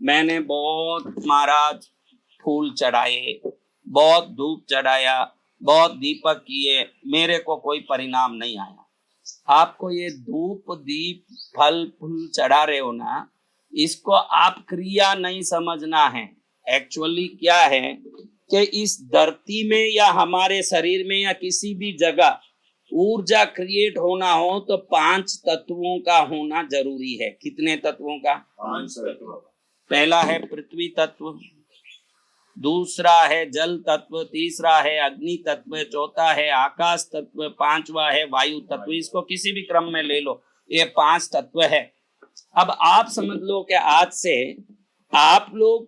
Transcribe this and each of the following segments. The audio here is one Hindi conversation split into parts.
मैंने बहुत महाराज फूल चढ़ाए, बहुत धूप चढ़ाया, बहुत दीपक किए, मेरे को कोई परिणाम नहीं आया। आपको ये धूप दीप फल फूल चढ़ा रहे हो ना, इसको आप क्रिया नहीं समझना है। एक्चुअली क्या है कि इस धरती में या हमारे शरीर में या किसी भी जगह ऊर्जा क्रिएट होना हो तो 5 तत्वों का होना जरूरी है। कितने तत्वों का? 5 तत्व। पहला है पृथ्वी तत्व, दूसरा है जल तत्व, तीसरा है अग्नि तत्व, चौथा है आकाश तत्व, पांचवा है वायु तत्व। इसको किसी भी क्रम में ले लो, ये 5 तत्व है। अब आप समझ लो कि आज से आप लोग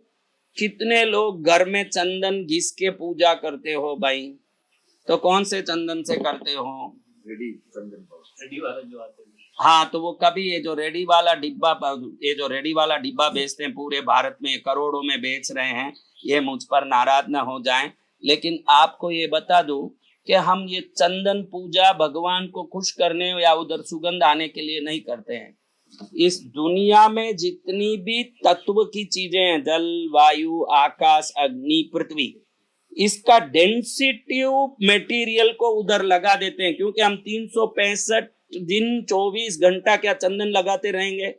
कितने लोग घर में चंदन घिस के पूजा करते हो भाई? तो कौन से चंदन से करते हो? रेडी चंदन, रेडी वाला जो आते हैं। हाँ, तो वो कभी ये जो रेडी वाला डिब्बा बेचते हैं, पूरे भारत में करोड़ों में बेच रहे हैं, ये मुझ पर नाराज ना हो जाएं, लेकिन आपको ये बता दूं कि हम ये चंदन पूजा भगवान को खुश करने या उधर सुगंध आने के लिए नहीं करते हैं। इस दुनिया में जितनी भी तत्व की चीजें हैं, जल वायु आकाश अग्नि पृथ्वी, इसका डेंसिटी मटेरियल को उधर लगा देते हैं, क्योंकि हम 365 दिन 24 घंटा क्या चंदन लगाते रहेंगे?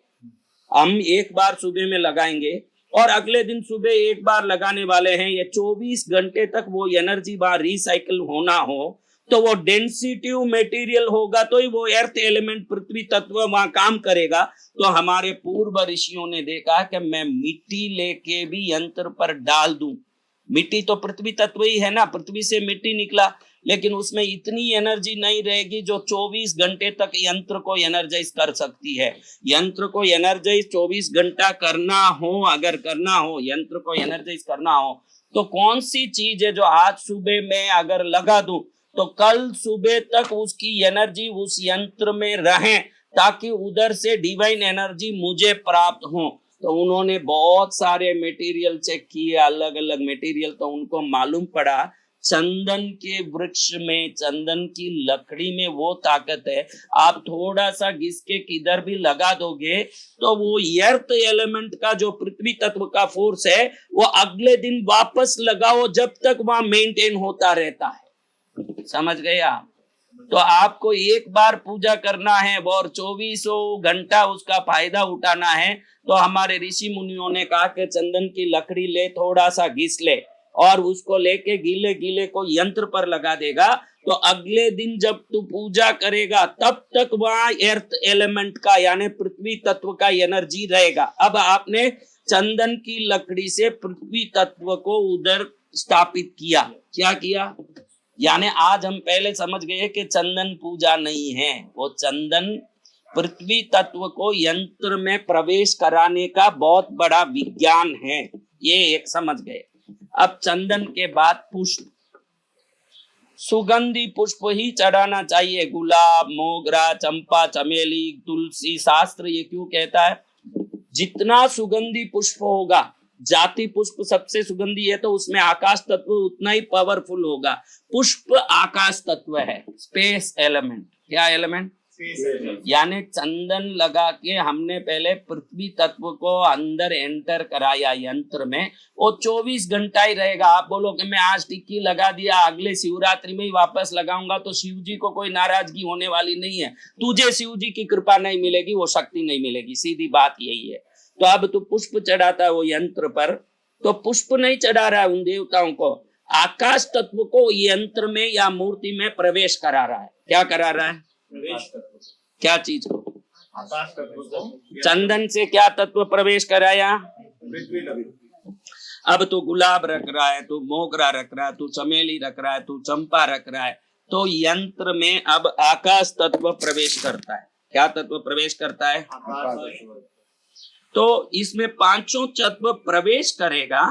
हम एक बार सुबह में लगाएंगे और अगले दिन सुबह एक बार लगाने वाले हैं। ये 24 घंटे तक वो एनर्जी बार रिसाइकिल होना हो तो वो डेंसिटी मटेरियल होगा, तो ही वो अर्थ एलिमेंट पृथ्वी तत्व वहां काम करेगा। तो हमारे पूर्व ऋषियों ने देखा कि मैं मिट्टी लेके भी यंत्र पर डाल दूं। मिट्टी तो पृथ्वी तत्व ही है ना, पृथ्वी से मिट्टी निकला, लेकिन उसमें इतनी एनर्जी नहीं रहेगी जो 24 घंटे तक यंत्र को एनर्जाइज कर सकती है। यंत्र को एनर्जाइज 24 घंटा करना हो, अगर करना हो यंत्र को एनर्जाइज करना हो, तो कौन सी चीज है जो आज सुबह में अगर लगा दूं तो कल सुबह तक उसकी एनर्जी उस यंत्र में रहे, ताकि उधर से डिवाइन एनर्जी मुझे प्राप्त हो। तो उन्होंने बहुत सारे मटेरियल चेक किए, अलग अलग मटेरियल, तो उनको मालूम पड़ा चंदन के वृक्ष में, चंदन की लकड़ी में वो ताकत है। आप थोड़ा सा घिस के किधर भी लगा दोगे तो वो अर्थ एलिमेंट का जो पृथ्वी तत्व का फोर्स है वो अगले दिन वापस लगाओ जब तक वहां मेंटेन होता रहता है। समझ गए आप? तो आपको एक बार पूजा करना है और 24 घंटा उसका फायदा उठाना है, तो हमारे ऋषि मुनियों ने कहा कि चंदन की लकड़ी ले, थोड़ा सा घिस ले और उसको लेके गीले गीले को यंत्र पर लगा देगा, तो अगले दिन जब तू पूजा करेगा तब तक वहां अर्थ एलिमेंट का यानी पृथ्वी तत्व का एनर्जी रहेगा। अब आपने चंदन की लकड़ी से पृथ्वी तत्व को उधर स्थापित किया। क्या किया? यानी आज हम पहले समझ गए कि चंदन पूजा नहीं है, वो चंदन पृथ्वी तत्व को यंत्र में प्रवेश कराने का बहुत बड़ा विज्ञान है, ये एक समझ गए। अब चंदन के बाद पुष्प, सुगंधी पुष्प ही चढ़ाना चाहिए। गुलाब, मोगरा, चंपा, चमेली, तुलसी। शास्त्र ये क्यों कहता है? जितना सुगंधी पुष्प होगा, जाति पुष्प सबसे सुगंधी है, तो उसमें आकाश तत्व उतना ही पावरफुल होगा। पुष्प आकाश तत्व है, स्पेस एलिमेंट। क्या एलिमेंट? यानी चंदन लगा के हमने पहले पृथ्वी तत्व को अंदर एंटर कराया यंत्र में, वो 24 घंटा ही रहेगा। आप बोलो कि मैं आज टिक्की लगा दिया, अगले शिवरात्रि में ही वापस लगाऊंगा, तो शिव जी को कोई नाराजगी होने वाली नहीं है। तुझे शिव जी की कृपा नहीं मिलेगी, वो शक्ति नहीं मिलेगी, सीधी बात यही है। तो अब तू पुष्प चढ़ाता है वो यंत्र पर, तो पुष्प नहीं चढ़ा रहा है उन देवताओं को, आकाश तत्व को यंत्र में या मूर्ति में प्रवेश करा रहा है। क्या करा रहा है? क्या चीज को? आकाश तत्व को चंदन से क्या तत्व प्रवेश कराया? पृथ्वी तत्व। अब तू गुलाब रख रहा है, तू मोगरा रख रहा है, तू चमेली रख रहा है, तू चंपा रख रहा है, तो यंत्र में अब आकाश तत्व प्रवेश करता है। क्या तत्व प्रवेश करता है? तो इसमें 5 तत्व प्रवेश करेगा,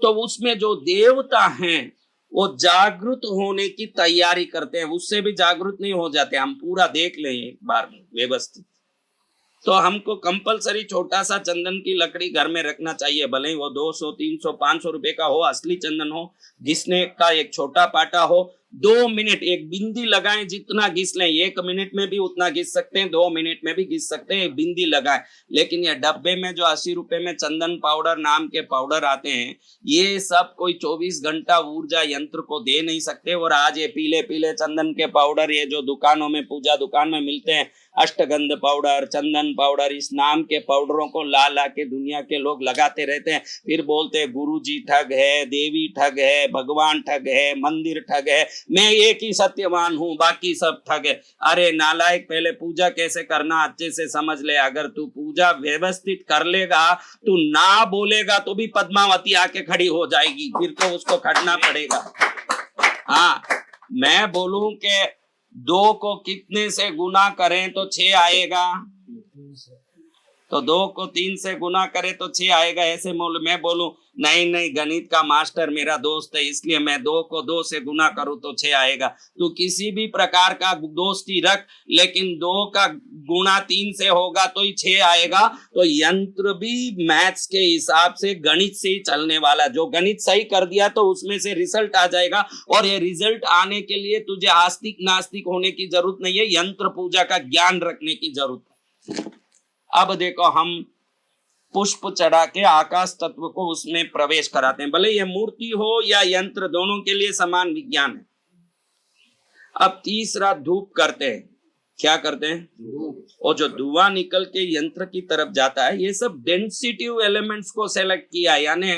तो उसमें जो देवता हैं वो जागृत होने की तैयारी करते हैं। उससे भी जागृत नहीं हो जाते, हम पूरा देख लें एक बार व्यवस्थित। तो हमको कंपलसरी छोटा सा चंदन की लकड़ी घर में रखना चाहिए, भले ही वो 200, 300, 500 रुपए का हो, असली चंदन हो, घिसने का एक छोटा पाटा हो, 2 मिनट एक बिंदी लगाएं, जितना घिस लें, 1 मिनट में भी उतना घिस सकते हैं, 2 मिनट में भी घिस सकते हैं, एक बिंदी लगाएं। लेकिन ये डब्बे में जो 80 रुपए में चंदन पाउडर नाम के पाउडर आते हैं, ये सब कोई 24 घंटा ऊर्जा यंत्र को दे नहीं सकते। और आज ये पीले पीले चंदन के पाउडर, ये जो दुकानों में, पूजा दुकान में मिलते हैं, अष्टगंध पाउडर, चंदन पाउडर, इस नाम के पाउडरों को ला ला के दुनिया के लोग लगाते रहते हैं। फिर बोलते हैं गुरु जी ठग है, देवी ठग है, भगवान ठग है, मंदिर ठग है, मैं एक ही सत्यवान हूं, बाकी सब ठग है। अरे नालायक, पहले पूजा कैसे करना अच्छे से समझ ले। अगर तू पूजा व्यवस्थित कर लेगा, तू ना बोलेगा तो भी पद्मावती आके खड़ी हो जाएगी, फिर तो उसको खड़ना पड़ेगा। हाँ, मैं बोलूं कि 2 को कितने से गुना करें तो 6 आएगा, तो 2 को 3 से गुना करे तो 6 आएगा। ऐसे मैं बोलूं नहीं गणित का मास्टर मेरा दोस्त है, इसलिए मैं 2 को 2 से गुना करूं तो 6 आएगा। तू किसी भी प्रकार का दोस्ती रख, लेकिन 2 का गुणा 3 से होगा तो ही 6 आएगा। तो यंत्र भी मैथ्स के हिसाब से, गणित से ही चलने वाला। जो गणित सही कर दिया तो उसमें से रिजल्ट आ जाएगा। और ये रिजल्ट आने के लिए तुझे आस्तिक नास्तिक होने की जरूरत नहीं है, यंत्र पूजा का ज्ञान रखने की जरूरत है। अब देखो, हम पुष्प चढ़ा के आकाश तत्व को उसमें प्रवेश कराते हैं, भले ये मूर्ति हो या यंत्र, दोनों के लिए समान विज्ञान है। अब तीसरा धूप करते हैं। क्या करते हैं? और जो धुआं निकल के यंत्र की तरफ जाता है, ये सब डेंसिटिव एलिमेंट्स को सेलेक्ट किया, यानी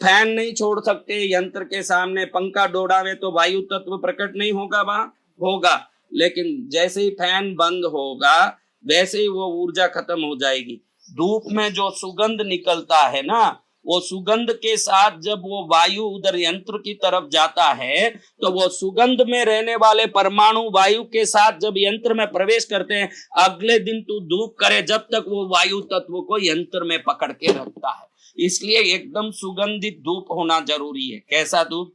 फैन नहीं छोड़ सकते यंत्र के सामने, पंखा दौड़ावे तो वायु तत्व प्रकट नहीं होगा, वहां होगा, लेकिन जैसे ही फैन बंद होगा वैसे ही वो ऊर्जा खत्म हो जाएगी। धूप में जो सुगंध निकलता है ना, वो सुगंध के साथ जब वो वायु उधर यंत्र की तरफ जाता है, तो वो सुगंध में रहने वाले परमाणु वायु के साथ जब यंत्र में प्रवेश करते हैं, अगले दिन तू धूप करे जब तक वो वायु तत्व को यंत्र में पकड़ के रखता है। इसलिए एकदम सुगंधित धूप होना जरूरी है। कैसा धूप?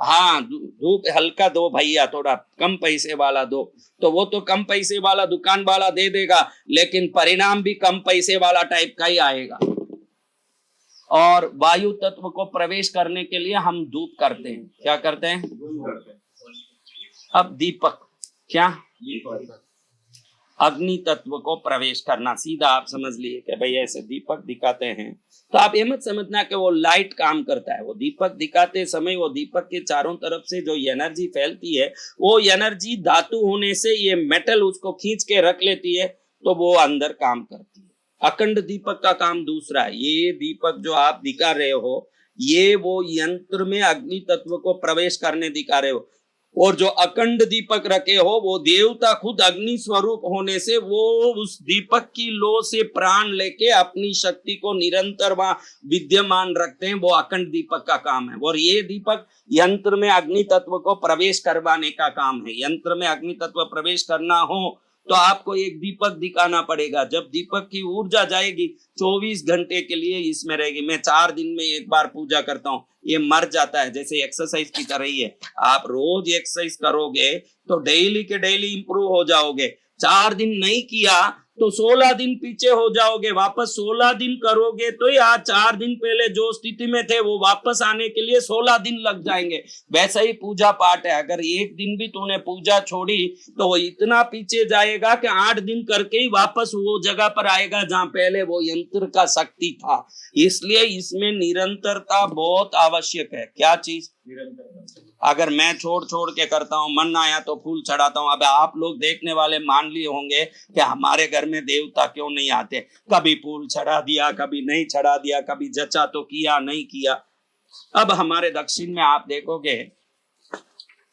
हाँ, धूप हल्का दो भैया, थोड़ा कम पैसे वाला दो। तो वो तो कम पैसे वाला दुकान वाला दे देगा, लेकिन परिणाम भी कम पैसे वाला टाइप का ही आएगा। और वायु तत्व को प्रवेश करने के लिए हम धूप करते हैं। क्या करते हैं? अब दीपक, क्या अग्नि तत्व को प्रवेश करना, सीधा आप समझ लिए कि भाई ऐसे दीपक दिखाते हैं। तो आप ये मत समझना कि वो लाइट काम करता है। वो दीपक दिखाते समय वो दीपक के चारों तरफ से जो एनर्जी फैलती है, वो एनर्जी धातु होने से ये मेटल उसको खींच के रख लेती है, तो वो अंदर काम करती है। अखंड दीपक का काम दूसरा है। ये दीपक जो आप दिखा रहे हो, ये वो यंत्र में अग्नि तत्व को प्रवेश करने दिखा रहे हो। और जो अखंड दीपक रखे हो, वो देवता खुद अग्नि स्वरूप होने से वो उस दीपक की लो से प्राण लेके अपनी शक्ति को निरंतर वहां विद्यमान रखते हैं। वो अखंड दीपक का काम है। और ये दीपक यंत्र में अग्नि तत्व को प्रवेश करवाने का काम है। यंत्र में अग्नि तत्व प्रवेश करना हो तो आपको एक दीपक दिखाना पड़ेगा। जब दीपक की ऊर्जा जाएगी 24 घंटे के लिए इसमें रहेगी। मैं 4 दिन में एक बार पूजा करता हूँ, ये मर जाता है, जैसे एक्सरसाइज की तरह ही है। आप रोज एक्सरसाइज करोगे तो डेली के डेली इंप्रूव हो जाओगे। 4 दिन नहीं किया तो 16 दिन पीछे हो जाओगे। वापस 16 दिन करोगे तो यार 4 दिन पहले जो स्थिति में थे वो वापस आने के लिए 16 दिन लग जाएंगे। वैसा ही पूजा पाठ है। अगर एक दिन भी तूने पूजा छोड़ी तो वो इतना पीछे जाएगा कि 8 दिन करके ही वापस वो जगह पर आएगा जहां पहले वो यंत्र का शक्ति था। इसलिए इसमें निरंतरता बहुत आवश्यक है। क्या चीज? निरंतरता। अगर मैं छोड़ के करता हूँ, मन आया तो फूल चढ़ाता हूँ। अब आप लोग देखने वाले मान लिए होंगे कि हमारे घर में देवता क्यों नहीं आते। कभी फूल चढ़ा दिया, कभी नहीं चढ़ा दिया, कभी जचा तो किया नहीं किया। अब हमारे दक्षिण में आप देखोगे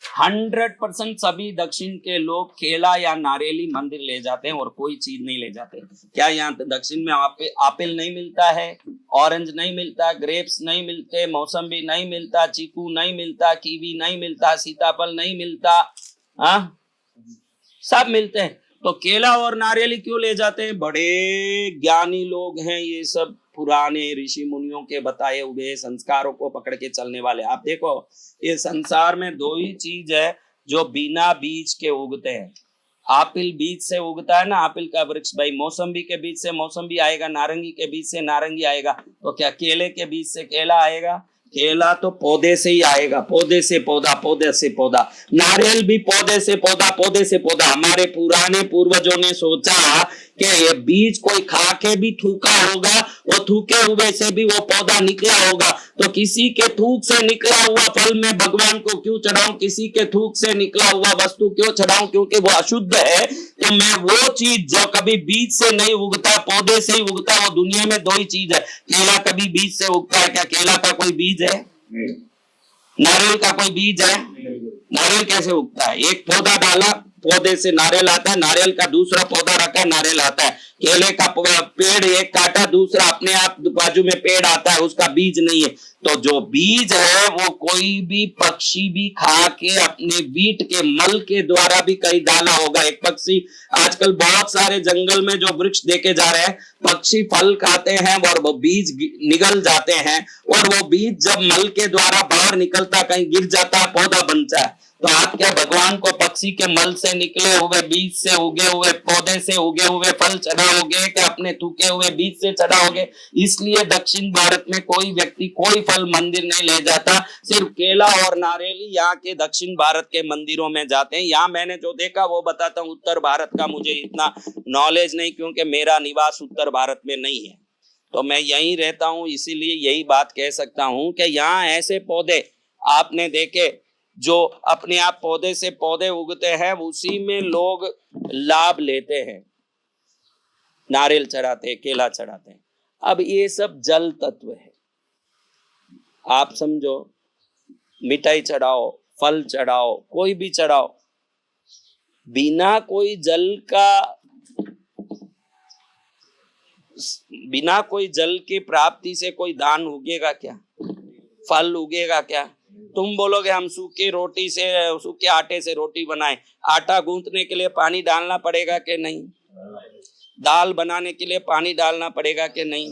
100% सभी दक्षिण के लोग केला या नारियली मंदिर ले जाते हैं और कोई चीज नहीं ले जाते। क्या यहाँ दक्षिण में आपिल नहीं मिलता है, ऑरेंज नहीं मिलता, ग्रेप्स नहीं मिलते, मौसम्बी नहीं मिलता, चीकू नहीं मिलता, कीवी नहीं मिलता, सीताफल नहीं मिलता? हाँ, सब मिलते हैं। तो केला और नारियली क्यों ले जाते हैं? बड़े ज्ञानी लोग हैं ये सब, पुराने ऋषि मुनियों के बताए हुए संस्कारों को पकड़ के चलने वाले। आप देखो, ये संसार में 2 ही चीज है जो बिना बीज के उगते हैं। आपिल बीज से उगता है ना, आपिल का वृक्ष। भाई मौसम्बी के बीज से मौसम्बी आएगा, नारंगी के बीज से नारंगी आएगा। तो क्या केले के बीज से केला आएगा? केला तो पौधे से ही आएगा, पौधे से पौधा, पौधे से पौधा। नारियल भी पौधे से पौधा, पौधे से पौधा। हमारे पुराने पूर्वजों ने सोचा कि ये बीज कोई खा के भी थूका होगा, वो थूके हुए से भी वो पौधा निकला होगा, तो किसी के थूक से निकला हुआ फल मैं भगवान को क्यों चढ़ाऊं, किसी के थूक से निकला हुआ वस्तु क्यों चढ़ाऊं, क्योंकि वो अशुद्ध है। तो मैं वो चीज जो कभी बीज से नहीं उगता, पौधे से ही उगता, वो दुनिया में दो ही चीज है। केला कभी बीज से उगता है क्या? केला का कोई बीज है? नारियल का कोई बीज है? नारियल कैसे उगता है? एक पौधा डाला, पौधे से नारियल आता है, नारियल का दूसरा पौधा रखा, नारियल आता है। केले का पेड़ एक काटा, दूसरा अपने आप बाजू में पेड़ आता है, उसका बीज नहीं है। तो जो बीज है वो कोई भी पक्षी भी खा के अपने बीट के मल के द्वारा भी कहीं डाला होगा। एक पक्षी, आजकल बहुत सारे जंगल में जो वृक्ष देखे जा रहे हैं, पक्षी फल खाते हैं और वो बीज निगल जाते हैं, और वो बीज जब मल के द्वारा बाहर निकलता, कहीं गिर जाता है, पौधा बनता है। तो आप क्या भगवान को पक्षी के मल से निकले हुए, बीज से उगे हुए, पौधे से उगे हुए फल चढ़ाओगे कि अपने थूके हुए बीज से चढ़ाओगे? इसलिए दक्षिण भारत में कोई व्यक्ति कोई फल मंदिर नहीं ले जाता, सिर्फ केला और नारियल यहाँ के दक्षिण भारत के मंदिरों में जाते हैं। यहाँ मैंने जो देखा वो बताता हूँ। उत्तर भारत का मुझे इतना नॉलेज नहीं, क्योंकि मेरा निवास उत्तर भारत में नहीं है, तो मैं यहीं रहता हूँ, इसीलिए यही बात कह सकता हूँ कि यहाँ ऐसे पौधे आपने देखे जो अपने आप पौधे से पौधे उगते हैं, उसी में लोग लाभ लेते हैं, नारियल चढ़ाते हैं, केला चढ़ाते हैं। अब ये सब जल तत्व है, आप समझो, मिठाई चढ़ाओ, फल चढ़ाओ, कोई भी चढ़ाओ, बिना कोई जल का, बिना कोई जल की प्राप्ति से कोई दान उगेगा क्या? फल उगेगा क्या? तुम बोलोगे हम सूखी रोटी से, सूखे आटे से रोटी बनाएं, आटा गूंथने के लिए पानी डालना पड़ेगा कि नहीं? दाल बनाने के लिए पानी डालना पड़ेगा कि नहीं?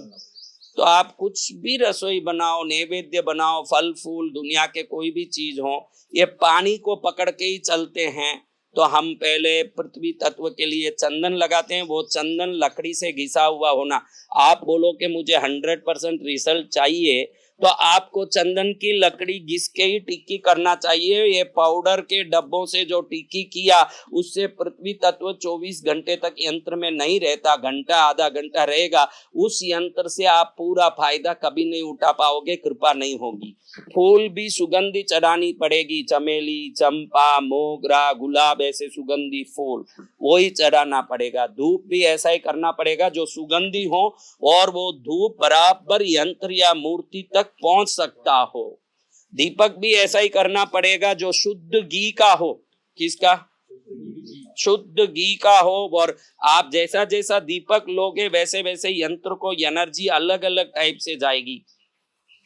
तो आप कुछ भी रसोई बनाओ, नैवेद्य बनाओ, फल फूल दुनिया के कोई भी चीज हो, ये पानी को पकड़ के ही चलते हैं। तो हम पहले पृथ्वी तत्व के लिए चंदन लगाते हैं, वो चंदन लकड़ी से घिसा हुआ होना। आप बोलो कि मुझे 100% रिजल्ट चाहिए, तो आपको चंदन की लकड़ी घिस के ही टिक्की करना चाहिए। ये पाउडर के डब्बों से जो टिक्की किया, उससे पृथ्वी तत्व 24 घंटे तक यंत्र में नहीं रहता, घंटा आधा घंटा रहेगा। उस यंत्र से आप पूरा फायदा कभी नहीं उठा पाओगे, कृपा नहीं होगी। फूल भी सुगंधी चढ़ानी पड़ेगी, चमेली, चंपा, मोगरा, गुलाब, ऐसे सुगंधी फूल वही चढ़ाना पड़ेगा। धूप भी ऐसा ही करना पड़ेगा जो सुगंधी हो, और वो धूप बराबर यंत्र या मूर्ति तक पहुंच सकता हो। दीपक भी ऐसा ही करना पड़ेगा जो शुद्ध घी का हो। किसका? शुद्ध घी का हो। और आप जैसा जैसा दीपक लोगे, वैसे वैसे यंत्र को एनर्जी अलग अलग टाइप से जाएगी।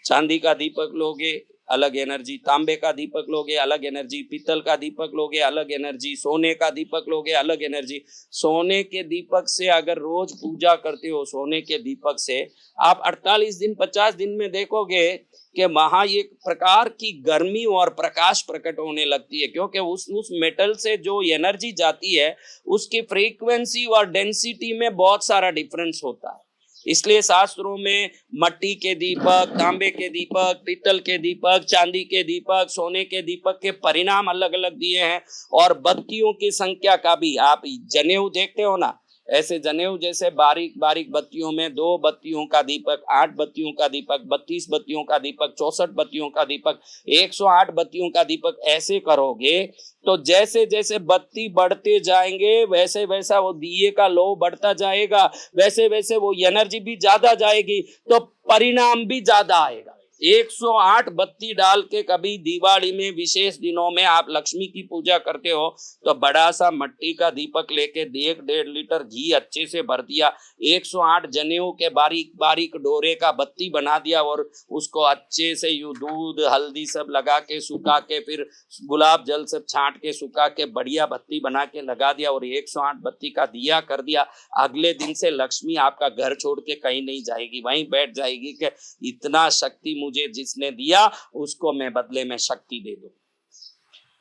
चांदी का दीपक लोगे, अलग एनर्जी, तांबे का दीपक लोगे, अलग एनर्जी, पीतल का दीपक लोगे, अलग एनर्जी, सोने का दीपक लोगे, अलग एनर्जी। सोने के दीपक से अगर रोज पूजा करते हो, सोने के दीपक से आप 48 दिन 50 दिन में देखोगे कि वहां एक प्रकार की गर्मी और प्रकाश प्रकट होने लगती है, क्योंकि उस मेटल से जो एनर्जी जाती है उसकी फ्रीक्वेंसी और डेंसिटी में बहुत सारा डिफरेंस होता है। इसलिए शास्त्रों में मट्टी के दीपक, तांबे के दीपक, पीतल के दीपक, चांदी के दीपक, सोने के दीपक के परिणाम अलग अलग दिए हैं। और बत्तियों की संख्या का भी, आप जनेऊ देखते हो ना, ऐसे जनेऊ जैसे बारीक बारीक बत्तियों में 2 बत्तियों का दीपक, 8 बत्तियों का दीपक, 32 बत्तियों का दीपक, 64 बत्तियों का दीपक, 108 बत्तियों का दीपक, ऐसे करोगे तो जैसे जैसे बत्ती बढ़ते जाएंगे वैसे वैसा वो दिए का लो बढ़ता जाएगा, वैसे वैसे वो एनर्जी भी ज्यादा जाएगी, तो परिणाम भी ज्यादा आएगा। 108 बत्ती डाल के कभी दिवाली में, विशेष दिनों में आप लक्ष्मी की पूजा करते हो, तो बड़ा सा मट्टी का दीपक लेके 1.5 लीटर घी अच्छे से भर दिया, 108 जनेऊ के बारीक बारीक डोरे का बत्ती बना दिया, और उसको अच्छे से यूं दूध हल्दी सब लगा के सुखा के, फिर गुलाब जल सब छांट के सुखा के बढ़िया बत्ती बना के लगा दिया, और 108 बत्ती का दिया कर दिया। अगले दिन से लक्ष्मी आपका घर छोड़ के कहीं नहीं जाएगी, वहीं बैठ जाएगी कि इतना शक्ति मुझे जिसने दिया उसको मैं बदले में शक्ति दे दूं।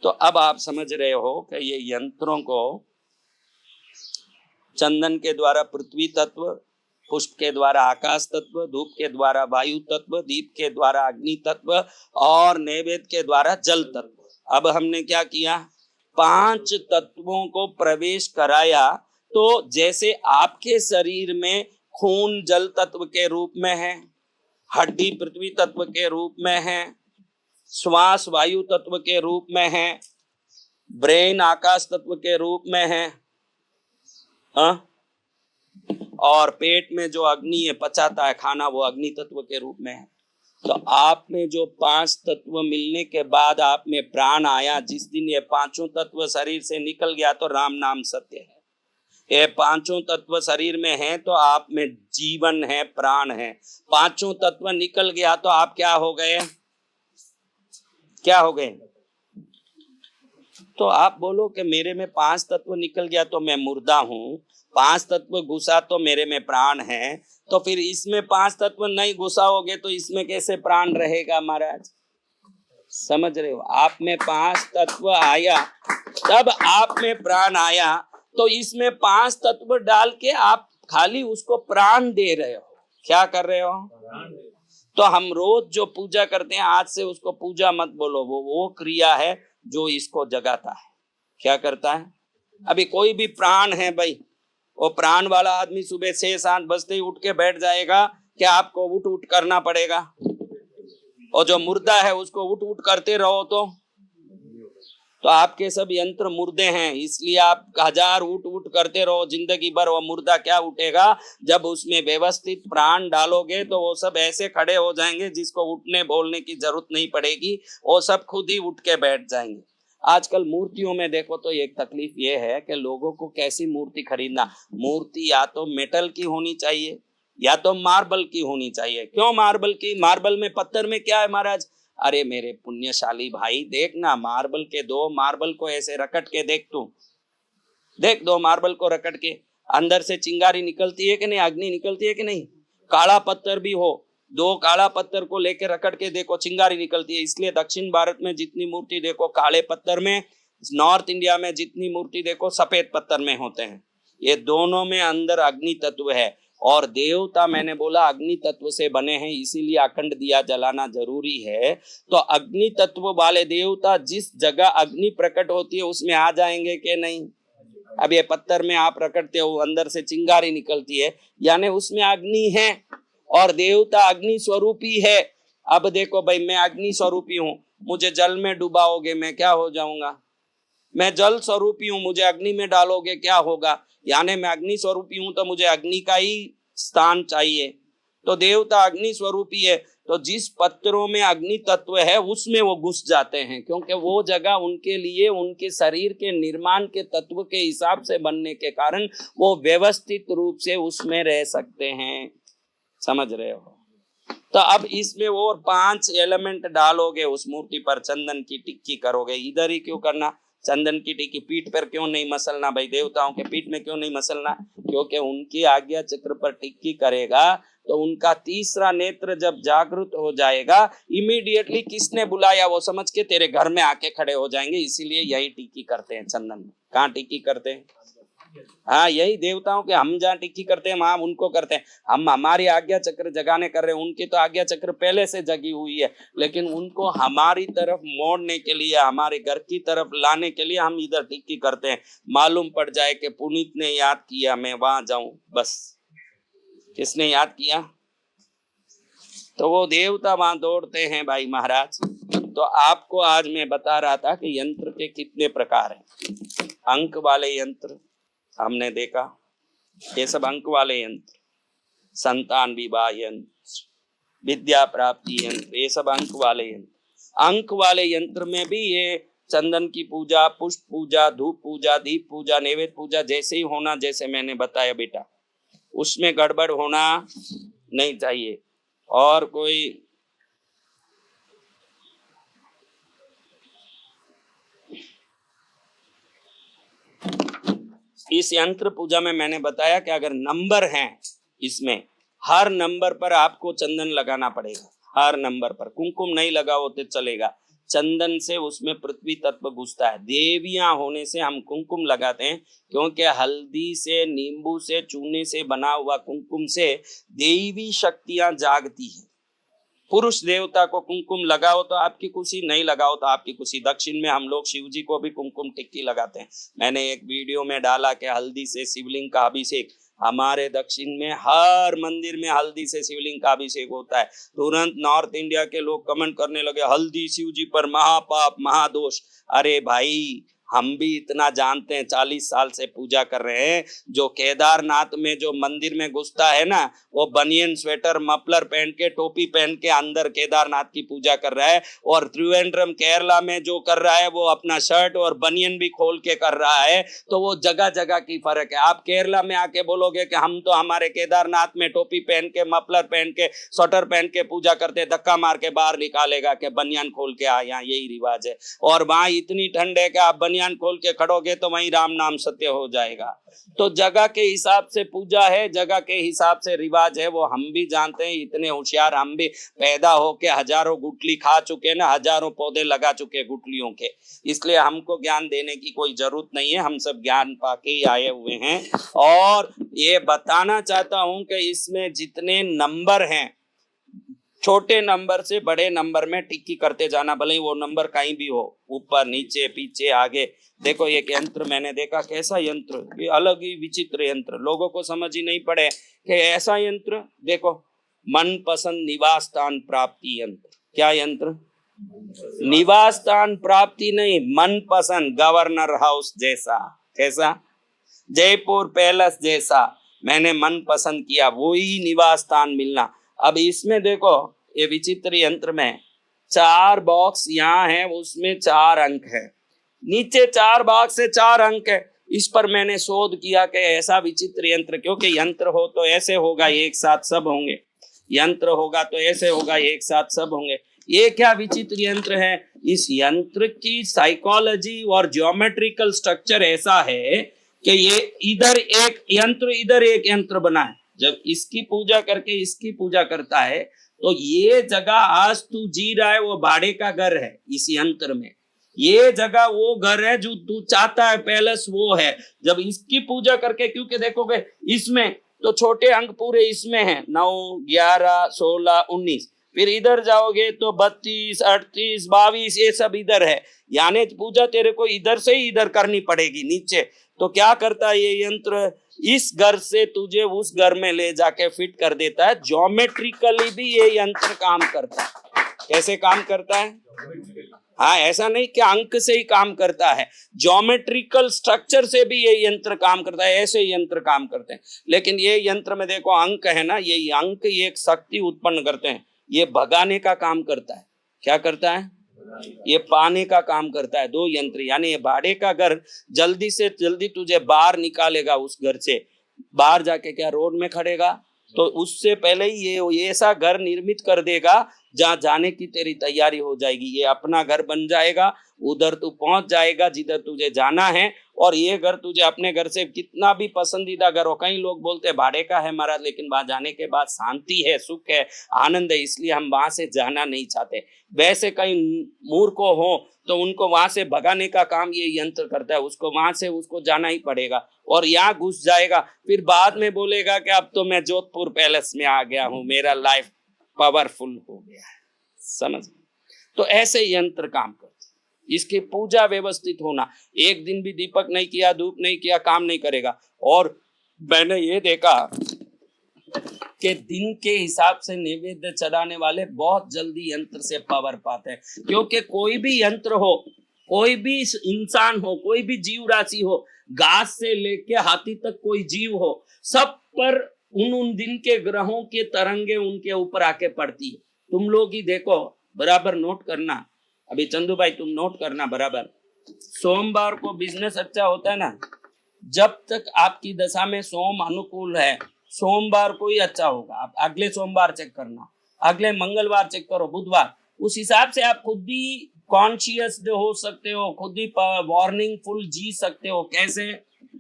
तो अब आप समझ रहे हो कि ये यंत्रों को चंदन के द्वारा पृथ्वी तत्व, पुष्प के द्वारा आकाश तत्व, धूप के द्वारा वायु तत्व, दीप के द्वारा अग्नि तत्व और नैवेद्य के द्वारा जल तत्व। अब हमने क्या किया, 5 तत्वों को प्रवेश कराया। तो जैसे आपके शरीर में खून जल तत्व के रूप में है, हड्डी पृथ्वी तत्व के रूप में है, श्वास वायु तत्व के रूप में है, ब्रेन आकाश तत्व के रूप में है, और पेट में जो अग्नि है पचाता है खाना, वो अग्नि तत्व के रूप में है। तो आप में जो 5 तत्व मिलने के बाद आप में प्राण आया, जिस दिन ये 5 तत्व शरीर से निकल गया तो राम नाम सत्य है। ये 5 तत्व शरीर में है तो आप में जीवन है, प्राण है। 5 तत्व निकल गया तो आप क्या हो गए, क्या हो गए? तो आप बोलो कि मेरे में 5 तत्व निकल गया तो मैं मुर्दा हूं, 5 तत्व घुसा तो मेरे में प्राण है। तो फिर इसमें 5 तत्व नहीं घुसाओगे तो इसमें कैसे प्राण रहेगा महाराज? समझ रहे हो? आप में 5 तत्व आया तब आप में प्राण आया, तो इसमें 5 तत्व डाल के आप खाली उसको प्राण दे रहे हो। क्या कर रहे हो? तो हम रोज जो पूजा करते हैं, आज से उसको पूजा मत बोलो, वो क्रिया है जो इसको जगाता है। क्या करता है? अभी कोई भी प्राण है भाई, वो प्राण वाला आदमी सुबह 6-7 बजते ही उठ के बैठ जाएगा, क्या आपको उठ उठ करना पड़ेगा? और जो मुर्दा है उसको उठ उठ करते रहो तो आपके सब यंत्र मुर्दे हैं, इसलिए आप 1000 उठ उठ करते रहो जिंदगी भर, वो मुर्दा क्या उठेगा? जब उसमें व्यवस्थित प्राण डालोगे तो वो सब ऐसे खड़े हो जाएंगे जिसको उठने बोलने की जरूरत नहीं पड़ेगी, वो सब खुद ही उठ के बैठ जाएंगे। आजकल मूर्तियों में देखो तो एक तकलीफ ये है कि लोगों को कैसी मूर्ति खरीदना, मूर्ति या तो मेटल की होनी चाहिए या तो मार्बल की होनी चाहिए। क्यों मार्बल की? मार्बल में, पत्थर में क्या है महाराज? अरे मेरे पुण्यशाली भाई, देख ना, मार्बल के 2 मार्बल को ऐसे रकट के देख, तू देख 2 मार्बल को रकट के, अंदर से चिंगारी निकलती है कि नहीं, अग्नि निकलती है कि नहीं? काला पत्थर भी हो, 2 काला पत्थर को लेके रकट के देखो, चिंगारी निकलती है। इसलिए दक्षिण भारत में जितनी मूर्ति देखो काले पत्थर में, नॉर्थ इंडिया में जितनी मूर्ति देखो सफेद पत्थर में होते हैं। ये दोनों में अंदर अग्नि तत्व है। और देवता मैंने बोला अग्नि तत्व से बने हैं, इसीलिए अखंड दिया जलाना जरूरी है। तो अग्नि तत्व वाले देवता जिस जगह अग्नि प्रकट होती है उसमें आ जाएंगे कि नहीं? अब ये पत्थर में आप रखते हो, अंदर से चिंगारी निकलती है, यानी उसमें अग्नि है और देवता अग्नि स्वरूपी है। अब देखो भाई, मैं अग्नि स्वरूपी हूँ, मुझे जल में डुबाओगे मैं क्या हो जाऊंगा? मैं जल स्वरूपी हूँ, मुझे अग्नि में डालोगे क्या होगा? यानी मैं अग्नि स्वरूपी हूं तो मुझे अग्नि का ही स्थान चाहिए। तो देवता अग्नि स्वरूपी है, तो जिस पत्थरों में अग्नि तत्व है उसमें वो घुस जाते हैं, क्योंकि वो जगह उनके लिए उनके शरीर के निर्माण के तत्व के हिसाब से बनने के कारण वो व्यवस्थित रूप से उसमें रह सकते हैं। समझ रहे हो? तो अब इसमें और 5 एलिमेंट डालोगे, उस मूर्ति पर चंदन की टिक्की करोगे। इधर ही क्यों करना? चंदन की टिक्की पीठ पर क्यों नहीं मसलना भाई? देवताओं के पीठ में क्यों नहीं मसलना? क्योंकि उनकी आज्ञा चक्र पर टिक्की करेगा तो उनका तीसरा नेत्र जब जागृत हो जाएगा, इमीडिएटली किसने बुलाया वो समझ के तेरे घर में आके खड़े हो जाएंगे। इसीलिए यही टिक्की करते हैं चंदन में। कहाँ टिक्की करते हैं? हाँ, यही देवताओं के। हम जहाँ टिक्की करते हैं वहां उनको करते हैं। हम हमारी आज्ञा चक्र जगाने कर रहे हैं, उनकी तो आज्ञा चक्र पहले से जगी हुई है, लेकिन उनको हमारी तरफ मोड़ने के लिए, हमारे घर की तरफ लाने के लिए हम इधर टिक्की करते हैं। मालूम पड़ जाए कि पुनीत ने याद किया, मैं वहां जाऊं, बस किसने याद किया तो वो देवता वहां दौड़ते हैं भाई महाराज। तो आपको आज मैं बता रहा था कि यंत्र के कितने प्रकार हैं। अंक वाले यंत्र हमने देखा, ये सब अंक वाले यंत्र, संतान विवाह यंत्र, विद्या प्राप्ति यंत्र, ये सब अंक वाले यंत्र। अंक वाले यंत्र में भी ये चंदन की पूजा, पुष्प पूजा, धूप पूजा, दीप पूजा, नैवेद्य पूजा जैसे ही होना, जैसे मैंने बताया बेटा, उसमें गड़बड़ होना नहीं चाहिए। और कोई इस यंत्र पूजा में मैंने बताया कि अगर नंबर हैं इसमें, हर नंबर पर आपको चंदन लगाना पड़ेगा। हर नंबर पर कुमकुम नहीं लगाओ तो चलेगा, चंदन से उसमें पृथ्वी तत्व घुसता है। देवियां होने से हम कुमकुम लगाते हैं, क्योंकि हल्दी से, नींबू से, चूने से बना हुआ कुमकुम से देवी शक्तियां जागती है। पुरुष देवता को कुमकुम लगाओ तो आपकी खुशी, नहीं लगाओ तो आपकी खुशी। दक्षिण में हम लोग शिव जी को भी कुमकुम टिक्की लगाते हैं। मैंने एक वीडियो में डाला कि हल्दी से शिवलिंग का अभिषेक, हमारे दक्षिण में हर मंदिर में हल्दी से शिवलिंग का अभिषेक होता है। तुरंत नॉर्थ इंडिया के लोग कमेंट करने लगे, हल्दी शिव जी पर महापाप महादोष। अरे भाई, हम भी इतना जानते हैं, 40 साल से पूजा कर रहे हैं। जो केदारनाथ में जो मंदिर में घुसता है ना, वो बनियन स्वेटर मफलर पहन के, टोपी पहन के अंदर केदारनाथ की पूजा कर रहा है। और त्रिवेंद्रम केरला में जो कर रहा है, वो अपना शर्ट और बनियन भी खोल के कर रहा है। तो वो जगह जगह की फर्क है। आप केरला में आके बोलोगे कि हम तो हमारे केदारनाथ में टोपी पहन के, मफलर पहन के, स्वेटर पहन के पूजा करते, धक्का मार के बाहर निकालेगा कि बनियान खोल के आ, यहाँ यही रिवाज है। और वहां इतनी ठंड है कि आप बनियान खोल के खड़ोगे तो वहीं राम नाम सत्य हो जाएगा। तो जगह के हिसाब से पूजा है, जगह के हिसाब से रिवाज है, वो हम भी जानते हैं। इतने होशियार हम भी पैदा होके हजारों गुटली खा चुके ना, हजारों पौधे लगा चुके गुटलियों के। इसलिए हमको ज्ञान देने की कोई जरूरत नहीं है, हम सब ज्ञान पाके ही आए हुए हैं। और ये बताना चाहता हूं कि इसमें जितने नंबर हैं, छोटे नंबर से बड़े नंबर में टिक्की करते जाना, भले ही वो नंबर कहीं भी हो, ऊपर नीचे पीछे आगे। देखो एक यंत्र मैंने देखा, कैसा यंत्र, ये अलग ही विचित्र यंत्र, लोगों को समझ ही नहीं पड़े कि ऐसा यंत्र। देखो, मनपसंद निवास स्थान प्राप्ति यंत्र। क्या यंत्र? निवास स्थान प्राप्ति नहीं, मनपसंद गवर्नर हाउस जैसा। कैसा? जयपुर पैलेस जैसा मैंने मन पसंद किया, वही निवास स्थान मिलना। अब इसमें देखो, ये विचित्र यंत्र में 4 बॉक्स यहाँ है, उसमें 4 अंक है, नीचे 4 बॉक्स से 4 अंक है। इस पर मैंने शोध किया कि ऐसा विचित्र यंत्र, क्योंकि यंत्र हो तो ऐसे होगा, एक साथ सब होंगे। यंत्र होगा तो ऐसे होगा, एक साथ सब होंगे। ये क्या विचित्र यंत्र है? इस यंत्र की साइकोलॉजी और ज्योमेट्रिकल स्ट्रक्चर ऐसा है कि ये इधर एक यंत्र, इधर एक यंत्र बना है। जब इसकी पूजा करके इसकी पूजा करता है, तो ये जगह आज तू जी रहा है वो भाड़े का घर है इस यंत्र में। ये जगह वो घर है जो तू चाहता है, पैलेस वो है। जब इसकी पूजा करके, क्योंकि देखोगे इसमें तो छोटे अंक पूरे इसमें हैं, 9, 11, 16, 19। फिर इधर जाओगे तो 32, 38, 22, ये सब इधर है। यानी पूजा तेरे को इधर से ही इधर करनी पड़ेगी नीचे। तो क्या करता है ये यंत्र? इस घर से तुझे उस घर में ले जाके फिट कर देता है। ज्योमेट्रिकली भी ये यंत्र काम करता है। कैसे काम करता है? हाँ, ऐसा नहीं कि अंक से ही काम करता है, ज्योमेट्रिकल स्ट्रक्चर से भी ये यंत्र काम करता है। ऐसे यंत्र काम करते हैं। लेकिन ये यंत्र में देखो अंक है ना, ये अंक एक शक्ति उत्पन्न करते हैं। ये भगाने का काम करता है। क्या करता है? ये पाने का काम करता है। 2 यंत्र, यानी ये भाड़े का घर जल्दी से जल्दी तुझे बाहर निकालेगा। उस घर से बाहर जाके क्या रोड में खड़ेगा, तो उससे पहले ही ये ऐसा घर निर्मित कर देगा जहां जाने की तेरी तैयारी हो जाएगी। ये अपना घर बन जाएगा, उधर तू पहुंच जाएगा जिधर तुझे जाना है। और ये घर तुझे अपने घर से कितना भी पसंदीदा घर हो, कई लोग बोलते हैं भाड़े का है हमारा, लेकिन वहां जाने के बाद शांति है, सुख है, आनंद है, इसलिए हम वहां से जाना नहीं चाहते। वैसे कई मूर्ख हो तो उनको वहां से भगाने का काम ये यंत्र करता है। उसको वहां से उसको जाना ही पड़ेगा और यहाँ घुस जाएगा। फिर बाद में बोलेगा कि अब तो मैं जोधपुर पैलेस में आ गया हूँ, मेरा लाइफ पावरफुल हो गया है। समझ? तो ऐसे यंत्र काम करते। इसकी पूजा व्यवस्थित होना, एक दिन भी दीपक नहीं किया, धूप नहीं किया, काम नहीं करेगा। और मैंने ये देखा कि दिन के हिसाब से नैवेद्य चढ़ाने वाले बहुत जल्दी यंत्र से पावर पाते हैं। क्योंकि कोई भी यंत्र हो, कोई भी इंसान हो, कोई भी जीव राशि हो, घास से लेके हाथी तक कोई जीव हो, सब पर उन दिन के ग्रहों के तरंगे उनके ऊपर आके पड़ती है। तुम लोग ही देखो, बराबर नोट करना। अभी चंदू भाई तुम नोट करना बराबर। सोमवार को बिजनेस अच्छा होता है ना, जब तक आपकी दशा में सोम अनुकूल है, सोमवार को ही अच्छा होगा। आप अगले सोमवार चेक करना, अगले मंगलवार चेक करो, बुधवार। उस हिसाब से आप खुद ही कॉन्शियस हो सकते हो, खुद ही वार्निंग फुल जी सकते हो। कैसे?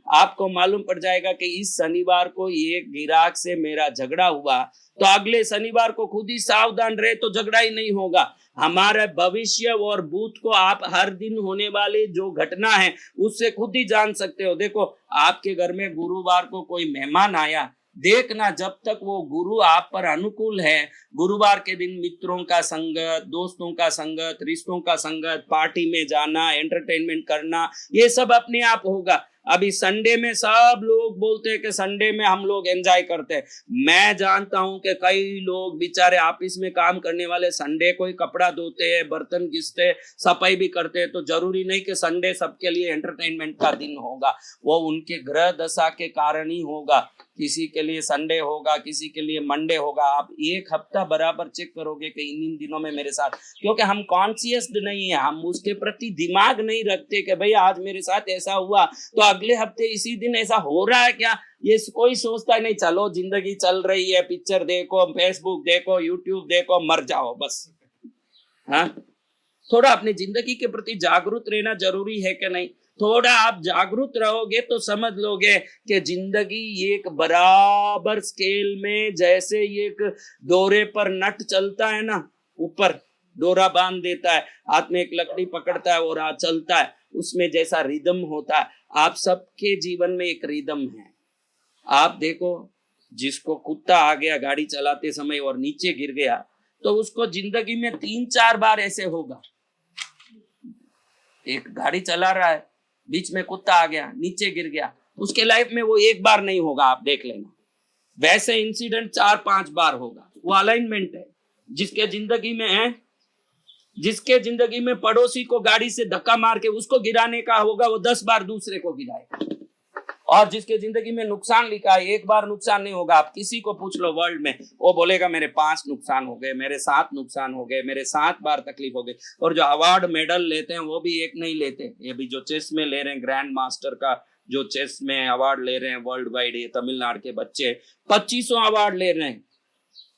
आपको मालूम पड़ जाएगा कि इस शनिवार को ये ग्राहक से मेरा झगड़ा हुआ, तो अगले शनिवार को खुद ही सावधान रहे तो झगड़ा ही नहीं होगा। हमारा भविष्य और भूत को आप हर दिन होने वाली जो घटना है उससे खुद ही जान सकते हो। देखो आपके घर में गुरुवार को कोई मेहमान आया, देखना जब तक वो गुरु आप पर अनुकूल है, गुरुवार के दिन मित्रों का संगत, दोस्तों का संगत, रिश्तों का संगत, पार्टी में जाना, एंटरटेनमेंट करना, ये सब अपने आप होगा। अभी संडे में सब लोग बोलते हैं कि संडे में हम लोग एंजॉय करते हैं। मैं जानता हूं कि कई लोग बेचारे ऑफिस में काम करने वाले संडे को ही कपड़ा धोते हैं, बर्तन घिसते, सफाई भी करते हैं। तो जरूरी नहीं कि संडे सबके लिए एंटरटेनमेंट का दिन होगा, वो उनके ग्रह दशा के कारण ही होगा। किसी के लिए संडे होगा, किसी के लिए मंडे होगा। आप एक हफ्ता बराबर चेक करोगे कि इन दिनों में मेरे साथ, क्योंकि हम कॉन्शियस नहीं है, हम उसके प्रति दिमाग नहीं रखते कि भाई आज मेरे साथ ऐसा हुआ तो अगले हफ्ते इसी दिन ऐसा हो रहा है क्या, ये कोई सोचता नहीं। चलो जिंदगी चल रही है, पिक्चर देखो, फेसबुक देखो, यूट्यूब देखो, मर जाओ बस। हाँ, थोड़ा अपनी जिंदगी के प्रति जागरूक रहना जरूरी है कि नहीं? थोड़ा आप जागरूक रहोगे तो समझ लोगे कि जिंदगी एक बराबर स्केल में, जैसे एक डोरे पर नट चलता है ना, ऊपर डोरा बांध देता है, हाथ में एक लकड़ी पकड़ता है और हाथ चलता है, उसमें जैसा रिदम होता है, आप सबके जीवन में एक रिदम है। आप देखो, जिसको कुत्ता आ गया गाड़ी चलाते समय और नीचे गिर गया, तो उसको जिंदगी में 3-4 बार ऐसे होगा। एक गाड़ी चला रहा है, बीच में कुत्ता आ गया, नीचे गिर गया, उसके लाइफ में वो एक बार नहीं होगा, आप देख लेना। वैसे इंसिडेंट 4-5 बार होगा। वो अलाइनमेंट है। जिसके जिंदगी में पड़ोसी को गाड़ी से धक्का मार के उसको गिराने का होगा, वो 10 बार दूसरे को गिराएगा। और जिसके जिंदगी में नुकसान लिखा है, एक बार नुकसान नहीं होगा। आप किसी को पूछ लो वर्ल्ड में, वो बोलेगा मेरे 5 नुकसान हो गए, मेरे 7 नुकसान हो गए, मेरे 7 बार तकलीफ हो गई। और जो अवार्ड मेडल लेते हैं वो भी एक नहीं लेते। ये भी जो चेस में ले रहे हैं, ग्रैंड मास्टर का जो चेस में अवार्ड ले रहे हैं वर्ल्ड वाइड, ये तमिलनाडु के बच्चे 2500 अवार्ड ले रहे हैं।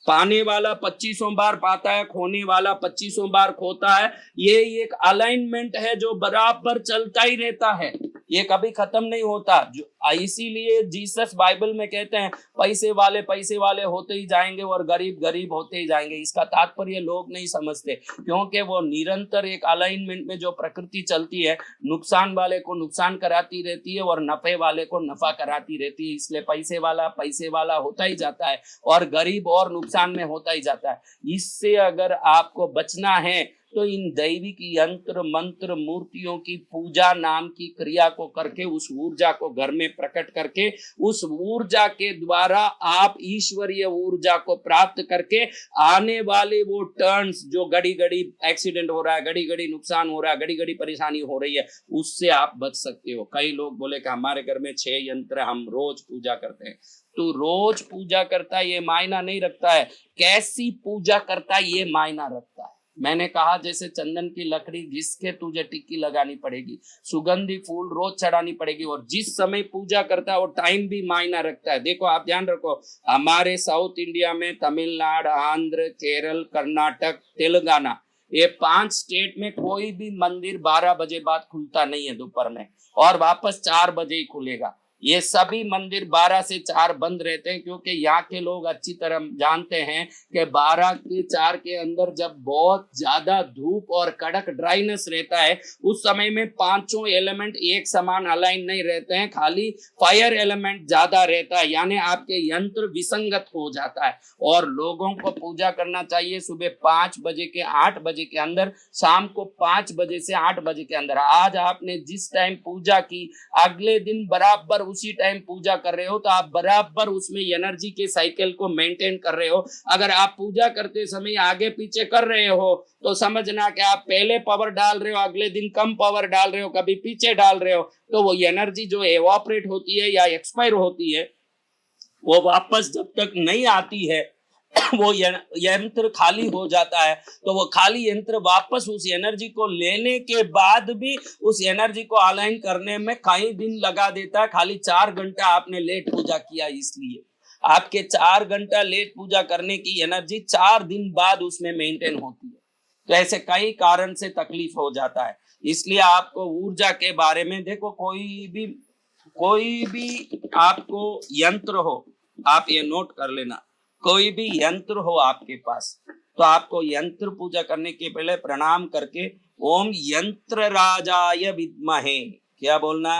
पाने वाला 2500 बार पाता है, खोने वाला 2500 बार खोता है। ये एक अलाइनमेंट है जो बराबर चलता ही रहता है, ये कभी खत्म नहीं होता। जो इसीलिए जीसस बाइबल में कहते हैं पैसे वाले होते ही जाएंगे और गरीब गरीब होते ही जाएंगे। इसका तात्पर्य लोग नहीं समझते, क्योंकि वो निरंतर एक अलाइनमेंट में जो प्रकृति चलती है, नुकसान वाले को नुकसान कराती रहती है और नफे वाले को नफा कराती रहती है। इसलिए पैसे वाला होता ही जाता है और गरीब और नुकसान में होता ही जाता है। इससे अगर आपको बचना है तो इन दैविक यंत्र मंत्र मूर्तियों की पूजा नाम की क्रिया को करके, उस ऊर्जा को घर में प्रकट करके, उस ऊर्जा के द्वारा आप ईश्वरीय ऊर्जा को प्राप्त करके आने वाले वो टर्न्स, जो घड़ी घड़ी एक्सीडेंट हो रहा है, घड़ी घड़ी नुकसान हो रहा है, घड़ी घड़ी परेशानी हो रही है, उससे आप बच सकते हो। कई लोग बोले कि हमारे घर में 6 यंत्र हम रोज पूजा करते हैं। तो रोज पूजा करता है ये मायना नहीं रखता है, कैसी पूजा करता है ये मायना रखता है। मैंने कहा जैसे चंदन की लकड़ी घिस के तुझे टिक्की लगानी पड़ेगी, सुगंधी फूल रोज चढ़ानी पड़ेगी, और जिस समय पूजा करता है वो टाइम भी मायना रखता है। देखो आप ध्यान रखो, हमारे साउथ इंडिया में तमिलनाडु, आंध्र, केरल, कर्नाटक, तेलंगाना, ये 5 स्टेट में कोई भी मंदिर 12 बजे बाद खुलता नहीं है दोपहर में, और वापस 4 बजे ही खुलेगा। ये सभी मंदिर 12 से 4 बंद रहते हैं, क्योंकि यहाँ के लोग अच्छी तरह जानते हैं कि 12 के 4 के अंदर जब बहुत ज्यादा धूप और कड़क ड्राइनेस रहता है, उस समय में 5 एलिमेंट एक समान अलाइन नहीं रहते हैं, खाली फायर एलिमेंट ज्यादा रहता है, यानी आपके यंत्र विसंगत हो जाता है। और लोगों को पूजा करना चाहिए सुबह 5 बजे के 8 बजे के अंदर, शाम को 5 बजे से 8 बजे के अंदर। आज आपने जिस टाइम पूजा की, अगले दिन बराबर उसी टाइम पूजा कर रहे हो, तो आप बराबर उसमें एनर्जी के साइकिल को मेंटेन कर रहे हो। अगर आप पूजा करते समय आगे पीछे कर रहे हो तो समझना कि आप पहले पावर डाल रहे हो, अगले दिन कम पावर डाल रहे हो, कभी पीछे डाल रहे हो, तो वो एनर्जी जो एवापोरेट होती है या एक्सपायर होती है, वो वापस जब तक नहीं आती है वो यंत्र खाली हो जाता है। तो वो खाली यंत्र वापस उस एनर्जी को लेने के बाद भी उस एनर्जी को अलाइन करने में कई दिन लगा देता है। खाली 4 घंटा आपने लेट पूजा किया, इसलिए आपके 4 घंटा लेट पूजा करने की एनर्जी 4 दिन बाद उसमें मेंटेन होती है। तो ऐसे कई कारण से तकलीफ हो जाता है। इसलिए आपको ऊर्जा के बारे में देखो, कोई भी कोई भी आपको यंत्र हो, आप ये नोट कर लेना, कोई भी यंत्र हो आपके पास, तो आपको यंत्र पूजा करने के पहले प्रणाम करके ओम यंत्र राजाय विद्महे, क्या बोलना,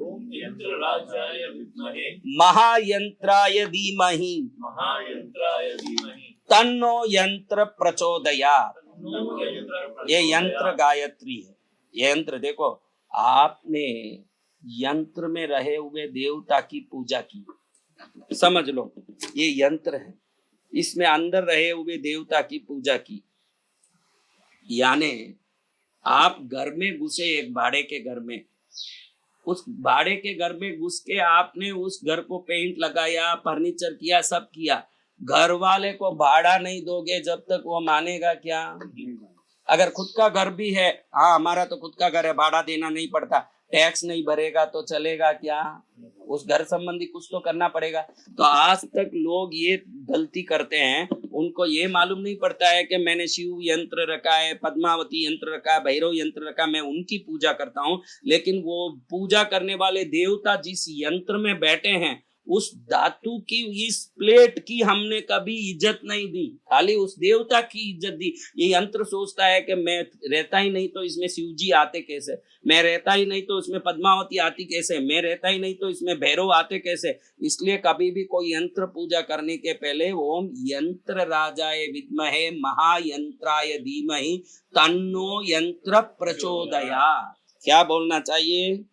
ओम यंत्र राजाय विद्महे महायंत्राय धीमहि महायंत्राय धीमहि तन्नो यंत्र प्रचोदयात्। तन्नो यंत्र ये यंत्र गायत्री है। ये यंत्र देखो, आपने यंत्र में रहे हुए देवता की पूजा की, समझ लो ये यंत्र है, इसमें अंदर रहे हुए देवता की पूजा की। यानी आप घर में घुसे, एक भाड़े के घर में, उस भाड़े के घर में घुस के आपने उस घर को पेंट लगाया, फर्नीचर किया, सब किया, घर वाले को भाड़ा नहीं दोगे जब तक वो मानेगा क्या? अगर खुद का घर भी है, हाँ हमारा तो खुद का घर है, भाड़ा देना नहीं पड़ता, टैक्स नहीं भरेगा तो चलेगा क्या? उस घर संबंधी कुछ तो करना पड़ेगा। तो आज तक लोग ये गलती करते हैं, उनको ये मालूम नहीं पड़ता है कि मैंने शिव यंत्र रखा है, पद्मावती यंत्र रखा है, भैरव यंत्र रखा है, मैं उनकी पूजा करता हूँ। लेकिन वो पूजा करने वाले देवता जिस यंत्र में बैठे हैं, उस धातु की, इस प्लेट की हमने कभी इज्जत नहीं दी, खाली उस देवता की इज्जत दी। ये यंत्र सोचता है कि मैं रहता ही नहीं तो इसमें शिव जी आते कैसे, मैं रहता ही नहीं तो इसमें पद्मावती आती कैसे, मैं रहता ही नहीं तो इसमें भैरव आते कैसे। इसलिए कभी भी कोई यंत्र पूजा करने के पहले ओम यंत्र राजाय विद्महे महायंत्राय धीमहि तन्नो यंत्र प्रचोदयात्। क्या बोलना चाहिए?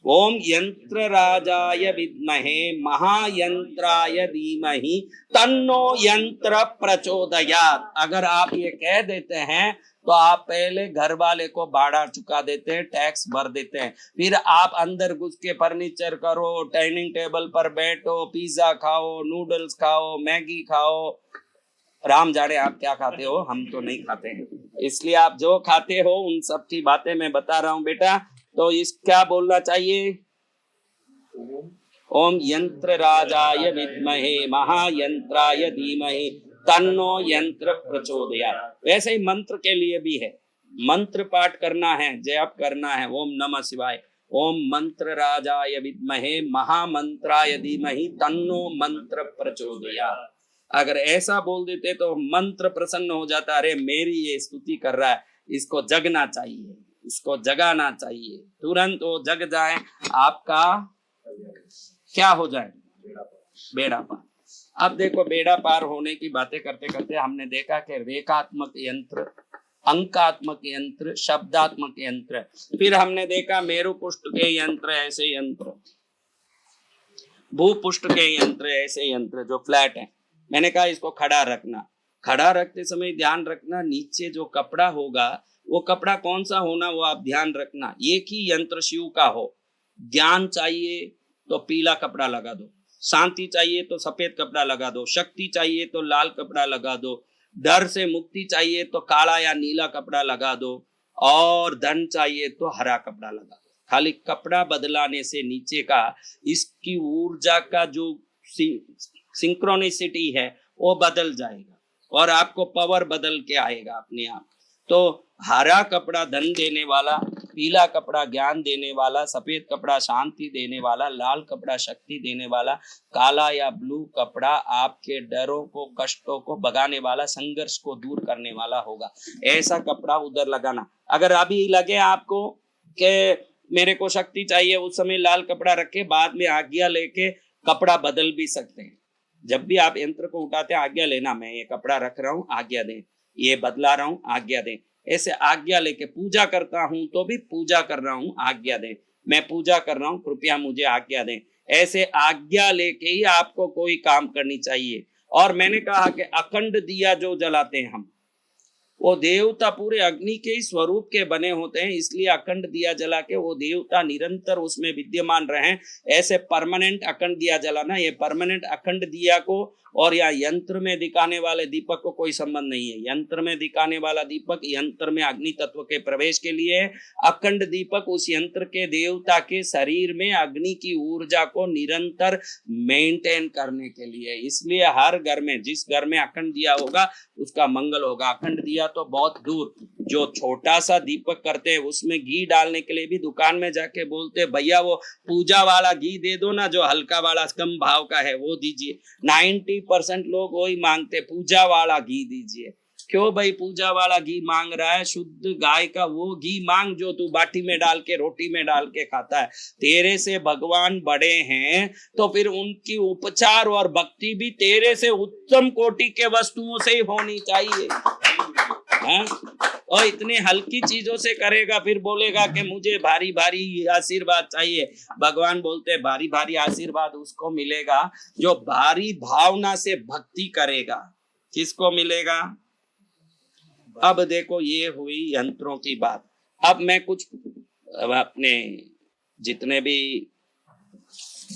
ओम यंत्र राजाय विद्महे महायंत्राय धीमहि तन्नो यंत्र प्रचोदयात्। अगर आप ये कह देते हैं तो आप पहले घर वाले को भाड़ा चुका देते हैं, टैक्स भर देते हैं, फिर आप अंदर घुस के फर्नीचर करो, डाइनिंग टेबल पर बैठो, पिज्जा खाओ, नूडल्स खाओ, मैगी खाओ। राम जाने आप क्या खाते हो, हम तो नहीं खाते हैं। इसलिए आप जो खाते हो उन सब की बातें मैं बता रहा हूँ बेटा। तो इस क्या बोलना चाहिए? ओम यंत्र राजाय विद्महे महायंत्राय धीमहि तन्नो यंत्र प्रचोदयात्। वैसे ही मंत्र के लिए भी है, मंत्र पाठ करना है, जप करना है, ओम नमः शिवाय, ओम मंत्र राजाय विद्महे महामंत्राय धीमहि तन्नो मंत्र प्रचोदयात्। अगर ऐसा बोल देते तो मंत्र प्रसन्न हो जाता, अरे मेरी ये स्तुति कर रहा है, इसको जगना चाहिए, इसको जगाना चाहिए, तुरंत वो जग जाए, आपका क्या हो जाए? बेड़ा पार। अब देखो, बेड़ा पार होने की बातें करते करते हमने देखा कि रेखात्मक यंत्र, अंकात्मक यंत्र, शब्दात्मक यंत्र, फिर हमने देखा मेरु पुष्ट के यंत्र, ऐसे यंत्र, भूपुष्ट के यंत्र, ऐसे यंत्र जो फ्लैट है। मैंने कहा इसको खड़ा रखना, खड़ा रखते समय ध्यान रखना नीचे जो कपड़ा होगा वो कपड़ा कौन सा होना वो आप ध्यान रखना। एक ही यंत्र शिव का हो, ज्ञान चाहिए तो पीला कपड़ा लगा दो, शांति चाहिए तो सफेद कपड़ा लगा दो, शक्ति चाहिए तो लाल कपड़ा लगा दो, डर से मुक्ति चाहिए तो काला या नीला कपड़ा लगा दो, और धन चाहिए तो हरा कपड़ा लगा दो। खाली कपड़ा बदलाने से नीचे का इसकी ऊर्जा का जो सिंक्रोनिसिटी है वो बदल जाएगा और आपको पावर बदल के आएगा अपने आप। तो हरा कपड़ा धन देने वाला, पीला कपड़ा ज्ञान देने वाला, सफेद कपड़ा शांति देने वाला, लाल कपड़ा शक्ति देने वाला, काला या ब्लू कपड़ा आपके डरों को, कष्टों को भगाने वाला, संघर्ष को दूर करने वाला होगा। ऐसा कपड़ा उधर लगाना। अगर अभी लगे आपको कि मेरे को शक्ति चाहिए, उस समय लाल कपड़ा रखे, बाद में आज्ञा लेके कपड़ा बदल भी सकते हैं। जब भी आप यंत्र को उठाते हैं आज्ञा लेना, मैं ये कपड़ा रख रहा हूँ आज्ञा दें, ये बदला रहा हूँ आज्ञा दें। ऐसे आज्ञा लेके पूजा करता हूं तो भी पूजा कर रहा हूं आज्ञा दें, मैं पूजा कर रहा हूं कृपया मुझे आज्ञा दें। ऐसे आज्ञा लेके ही आपको कोई काम करनी चाहिए। और मैंने कहा कि अखंड दिया जो जलाते हैं हम, वो देवता पूरे अग्नि के ही स्वरूप के बने होते हैं, इसलिए अखंड दिया जला के वो देवता निरंतर उसमें विद्यमान रहें। ऐसे परमानेंट अखंड दिया जलाना, ये परमानेंट अखंड दिया को और या यंत्र में दिखाने वाले दीपक को कोई संबंध नहीं है। यंत्र में दिखाने वाला दीपक यंत्र में अग्नि तत्व के प्रवेश के लिए, अखंड दीपक उस यंत्र के देवता के शरीर में अग्नि की ऊर्जा को निरंतर मेंटेन करने के लिए। इसलिए हर घर में, जिस घर में अखंड दिया होगा उसका मंगल होगा। अखंड दिया तो बहुत दूर जो छोटा सा दीपक करते हैं उसमें घी डालने के लिए भी दुकान में जाके बोलते हैं भैया वो पूजा वाला घी दे दो ना, जो हल्का वाला कम भाव का है वो दीजिए। 90% लोग वही मांगते, पूजा वाला घी दीजिए। क्यों भाई पूजा वाला घी मांग रहा है? शुद्ध गाय का वो घी मांग जो तू बाटी में डाल के रोटी में डाल के खाता है। तेरे से भगवान बड़े हैं तो फिर उनकी उपचार और भक्ति भी तेरे से उत्तम कोटि के वस्तुओं से ही होनी चाहिए। हाँ? और इतने हल्की चीजों से करेगा फिर बोलेगा कि मुझे भारी भारी आशीर्वाद चाहिए। भगवान बोलते हैं भारी भारी आशीर्वाद उसको मिलेगा जो भारी भावना से भक्ति करेगा। किसको मिलेगा? अब देखो ये हुई यंत्रों की बात। अब मैं कुछ अपने जितने भी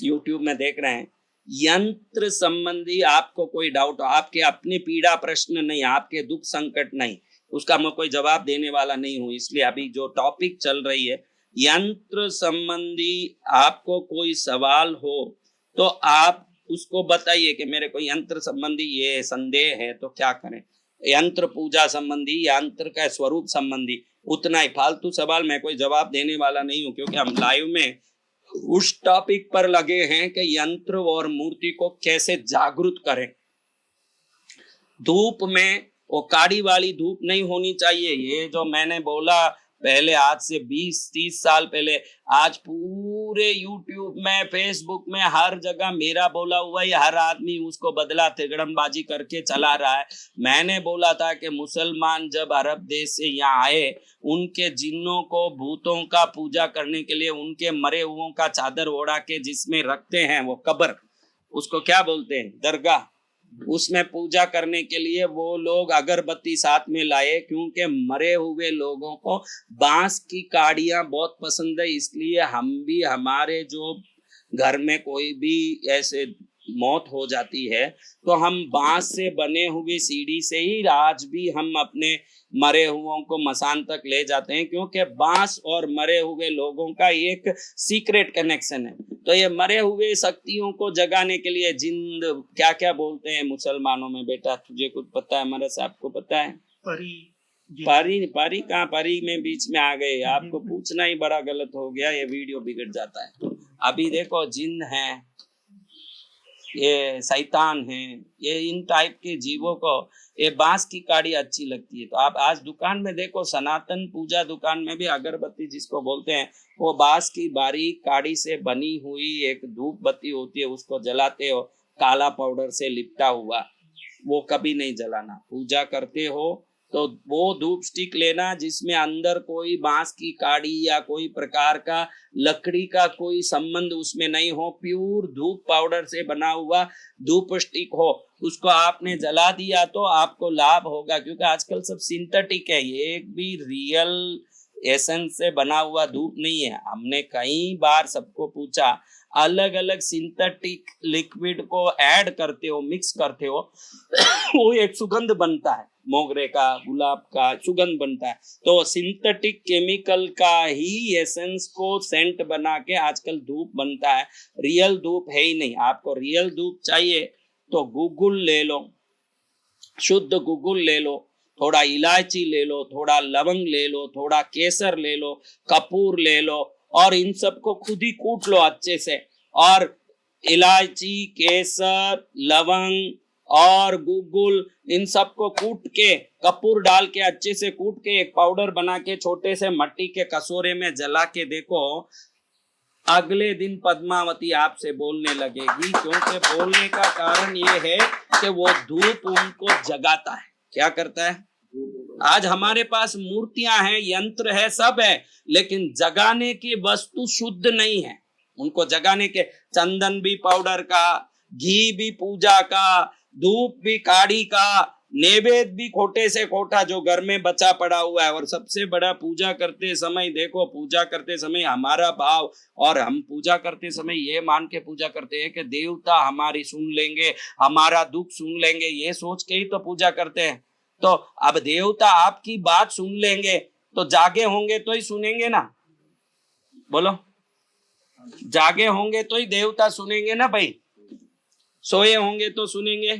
YouTube में देख रहे हैं, यंत्र संबंधी आपको कोई डाउट, आपके अपनी पीड़ा प्रश्न नहीं, आपके दुख संकट नहीं, उसका मैं कोई जवाब देने वाला नहीं हूं। इसलिए अभी जो टॉपिक चल रही है यंत्र संबंधी, आपको कोई सवाल हो तो आप उसको बताइए कि मेरे को यंत्र संबंधी ये संदेह है तो क्या करें। यंत्र पूजा संबंधी, यंत्र का स्वरूप संबंधी, उतना ही। फालतू सवाल मैं कोई जवाब देने वाला नहीं हूं, क्योंकि हम लाइव में उस टॉपिक पर लगे हैं कि यंत्र और मूर्ति को कैसे जागृत करें। धूप में वो काड़ी वाली धूप नहीं होनी चाहिए। ये जो मैंने बोला पहले, आज से 20-30 साल पहले, आज पूरे YouTube में, फेसबुक में, हर जगह मेरा बोला हुआ ही हर आदमी उसको बदला तिगड़मबाजी करके चला रहा है। मैंने बोला था कि मुसलमान जब अरब देश से यहाँ आए, उनके जिन्नों को, भूतों का पूजा करने के लिए उनके मरे हुओं का चादर ओढ़ा के जिसमें रखते हैं वो कब्र, उसको क्या बोलते हैं? दरगाह। उसमें पूजा करने के लिए वो लोग अगरबत्ती साथ में लाए, क्योंकि मरे हुए लोगों को बांस की काड़ियां बहुत पसंद है। इसलिए हम भी, हमारे जो घर में कोई भी ऐसे मौत हो जाती है तो हम बांस से बने हुए सीढ़ी से ही आज भी हम अपने मरे हुओं को मसान तक ले जाते हैं, क्योंकि बांस और मरे हुए लोगों का एक सीक्रेट कनेक्शन है। तो ये मरे हुए शक्तियों को जगाने के लिए जिंद, क्या क्या बोलते हैं मुसलमानों में? बेटा तुझे कुछ पता है? मेरे से आपको पता है? परी। परी कहाँ? परी में बीच में आ गए। आपको पूछना ही बड़ा गलत हो गया, ये वीडियो बिगड़ जाता है। अभी देखो जिन है, ये शैतान है, ये इन टाइप के जीवों को ये बांस की काड़ी अच्छी लगती है। तो आप आज दुकान में देखो, सनातन पूजा दुकान में भी अगरबत्ती जिसको बोलते हैं, वो बांस की बारीक काड़ी से बनी हुई एक धूप बत्ती होती है, उसको जलाते हो काला पाउडर से लिपटा हुआ। वो कभी नहीं जलाना। पूजा करते हो तो वो धूप स्टिक लेना जिसमें अंदर कोई बांस की काड़ी या कोई प्रकार का लकड़ी का कोई संबंध उसमें नहीं हो, प्योर धूप पाउडर से बना हुआ धूप स्टिक हो। उसको आपने जला दिया तो आपको लाभ होगा, क्योंकि आजकल सब सिंथेटिक है, ये एक भी रियल एसेंस से बना हुआ धूप नहीं है। हमने कई बार सबको पूछा, अलग अलग सिंथेटिक लिक्विड को ऐड करते हो, मिक्स करते हो वो एक सुगंध बनता है, मोगरे का, गुलाब का सुगंध बनता है। तो सिंथेटिक केमिकल का ही एसेंस को सेंट बना के आजकल धूप बनता है। रियल धूप है ही नहीं। आपको रियल धूप चाहिए तो गुगुल ले लो, शुद्ध गुगुल ले लो, थोड़ा इलायची ले लो, थोड़ा लवंग ले लो, थोड़ा केसर ले लो, कपूर ले लो, और इन सबको खुद ही कूट लो अच्छे से। और इलायची, केसर, लवंग और गुगुल, इन सबको कूट के, कपूर डाल के अच्छे से कूट के एक पाउडर बना के छोटे से मट्टी के कसूरे में जला के देखो, अगले दिन पद्मावती आपसे बोलने लगेगी। क्योंकि बोलने का कारण ये है कि वो धूप उनको जगाता है। क्या करता है? आज हमारे पास मूर्तियां हैं, यंत्र है, सब है, लेकिन जगाने की वस्तु शुद्ध नहीं है। उनको जगाने के, चंदन भी पाउडर का, घी भी पूजा का, धूप भी काड़ी का, नैवेद्य भी खोटे से खोटा जो घर में बचा पड़ा हुआ है। और सबसे बड़ा, पूजा करते समय देखो, पूजा करते समय हमारा भाव, और हम पूजा करते समय ये मान के पूजा करते हैं कि देवता हमारी सुन लेंगे, हमारा दुख सुन लेंगे, ये सोच के ही तो पूजा करते हैं। तो अब देवता आपकी बात सुन लेंगे तो जागे होंगे तो ही सुनेंगे ना, बोलो, जागे होंगे तो ही देवता सुनेंगे ना भाई, सोए होंगे तो सुनेंगे?